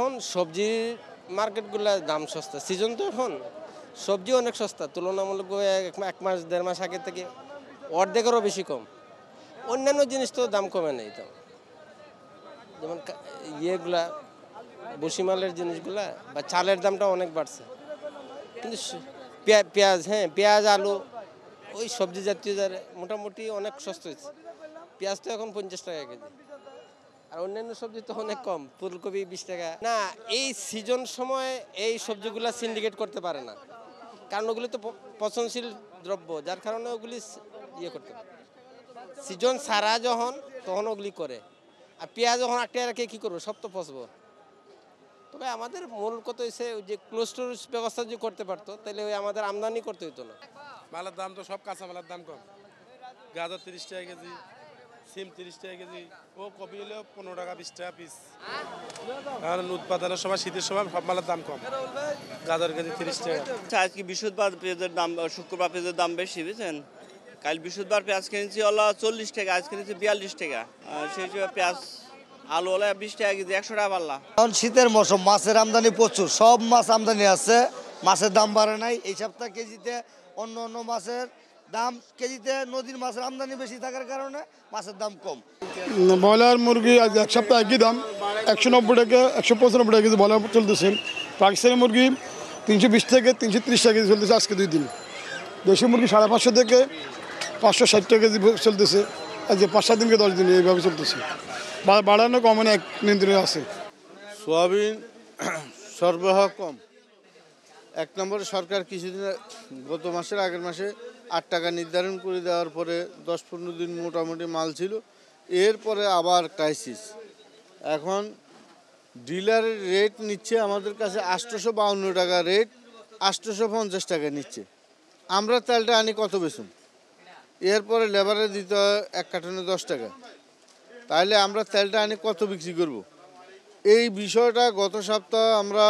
এখন সবজির মার্কেটগুলো দাম সস্তা, সিজন তো এখন সবজি অনেক সস্তা তুলনামূলক এক মাস দেড় মাস আগে থেকে অর্ধেকেরও বেশি কম। অন্যান্য জিনিস তো দাম কমে নেই তো, যেমন ইয়েগুলা বসিমালের জিনিসগুলা বা চালের দামটা অনেক বাড়ছে, কিন্তু পেঁয়াজ, হ্যাঁ পেঁয়াজ আলু ওই সবজি জাতীয় মোটামুটি অনেক সস্তা হয়েছে। পেঁয়াজ তো এখন 50 টাকা কেজি, আর অন্যান্য সবজি তো অনেক কম, ফুলকপি 20 টাকা। না, এই সিজন সময় এই সবজিগুলা সিন্ডিকেট করতে পারে না, কারণ ওগুলি তো পচনশীল দ্রব্য, যার কারণে ওগুলি ইয়ে করতে পারে। সিজন ছাড়া যখন তখন ওগুলি করে, আর পেঁয়াজ যখন আটকে রাখে কী করবো, সব তো পচবো। তবে আমাদের মূল কথা হচ্ছে ওই যে ক্লোজ স্টোরেজ ব্যবস্থা যদি করতে পারতো, তাহলে ওই আমাদের আমদানি করতে হতো না। মালের দাম তো সব কাঁচামালের দাম কম, গাজর 30 টাকা কেজি, সিম 30 টাকা কেজি, ও কপি হলো 15 টাকা 20 টাকা পিস। কারণ উৎপাদনের সময় শীতের সময় সব মালের দাম কম, গাজর কেজি 30 টাকা। আজকে বৃহস্পতিবার পেঁয়াজের দাম, শুক্রবার পেঁয়াজের দাম বেশি বুঝছেন। কাল বৃহস্পতিবার পেঁয়াজ কিনেছি হলো 40 টাকা, আজ কিনেছি 42 টাকা। সেই হিসেবে পেঁয়াজ আলু হলো 20 টাকা কেজি, 100 টাকা পাল্লা। এখন শীতের মৌসুম, মাছের আমদানি প্রচুর, সব মাছ আমদানি আছে, মাছের দাম বাড়ে নাই এই সপ্তাহে কেজিতে। অন্য অন্য মাছের দাম কেজিতে, নদীর মাছের আমদানি বেশি থাকার কারণে মাছের দাম কম। ব্রয়লার মুরগি আজ এক সপ্তাহ একই দাম, 190 টাকা 195 টাকা কেজি ব্রয়লার চলতেছে। পাকিস্তানি মুরগি 320 থেকে 330 টাকা কেজি চলতেছে আজকে 2 দিন। দেশি মুরগি 550 থেকে 560 টাকা কেজি চলতেছে আজকে 5-7 দিনকে 10 দিন এইভাবে চলতেছে। বাড়ানো কমে এক নিয়ন্ত্রণে আছে। সোয়াবিন সরবরাহ কম। 1 নম্বরে সরকার কিছুদিন গত মাসের আগের মাসে 8 টাকা নির্ধারণ করে দেওয়ার পরে 10-15 দিন মোটামুটি মাল ছিল, এরপরে আবার ক্রাইসিস। এখন ডিলারের রেট নিচ্ছে আমাদের কাছে 852 টাকা রেট, 850 টাকা নিচ্ছে। আমরা তেলটা আনি কত বেশি, এরপরে লেবারে দিতে হয় 1 কার্টনে 10 টাকা, তাইলে আমরা তেলটা আনি কত বিক্রি করব? এই বিষয়টা গত সপ্তাহ আমরা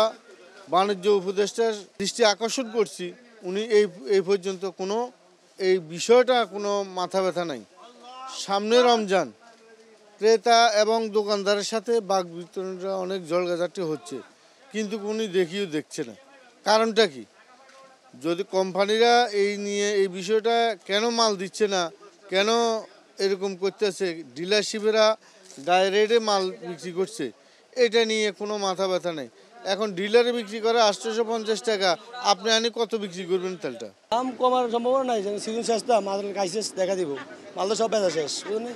বাণিজ্য উপদেষ্টার দৃষ্টি আকর্ষণ করছি, উনি এই পর্যন্ত কোনো এই বিষয়টা কোনো মাথা ব্যথা নাই। সামনে রমজান, ক্রেতা এবং দোকানদারের সাথে বাক বিতরণটা অনেক ঝড়ঝাটি হচ্ছে, কিন্তু উনি দেখছে না। কারণটা কি? যদি কোম্পানিরা এই বিষয়টা কেন মাল দিচ্ছে না, কেন এরকম করতেছে, ডিলারশিপেরা গায়ে রেটে মাল বিক্রি করছে, এটা নিয়ে কোনো মাথা ব্যথা নেই। এখন ডিলারে বিক্রি করে 850 টাকা, আপনি আনি কত বিক্রি করবেন তেলটা? দাম কমার সম্ভাবনা নাই, সিজন শেষ তো, মাল ক্রাইসিস দেখা দিব, মাল তো সব বেচা শেষ বুঝলেন।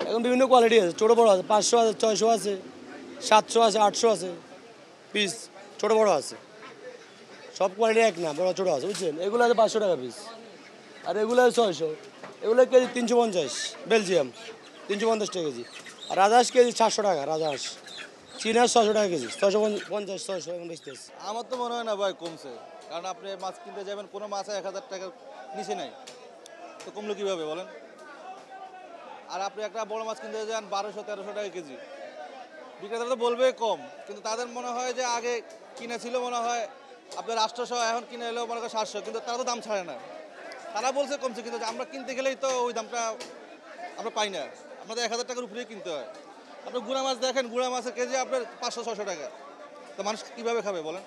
এখন বিভিন্ন কোয়ালিটি আছে, ছোটো বড়ো আছে, 500 আছে, 600 আছে, 700 আছে, 800 আছে পিস, ছোটো বড়ো আছে, সব কোয়ালিটি এক না, বড়ো ছোটো আছে বুঝছেন। এগুলো আছে 500 টাকা পিস, আর এগুলো আছে 600, এগুলো কেজি 350, বেলজিয়াম 350 টাকা কেজি, আর রাজহাঁস কেজি 700 টাকা, রাজহাঁস। চীনা 600 টাকা কেজি, 650, 600 এখন বেচতেছে। আমার তো মনে হয় না ভাই কমছে, কারণ আপনি মাছ কিনতে যাবেন, কোনো মাছ 1000 টাকার নিচে নাই, তো কমলো কীভাবে বলেন? আর আপনি একটা বড় মাছ কিনতে যান 1200-1300 টাকা কেজি, বিক্রেতারা তো বলবে কম, কিন্তু তাদের মনে হয় যে আগে কিনে ছিল মনে হয় আপনার 800, এখন কিনে এলেও মনে হয় 700, কিন্তু তারা তো দাম ছাড়ে না। তারা বলছে কমছে, কিন্তু আমরা কিনতে গেলেই তো ওই দামটা আমরা পাই না, আমাদের 1000 টাকার উপরেই কিনতে হয়। আপনি গুঁড়া মাছ দেখেন, গুঁড়া মাছের কেজি আপনার 500-600 টাকা, তো মানুষ কীভাবে খাবে বলেন?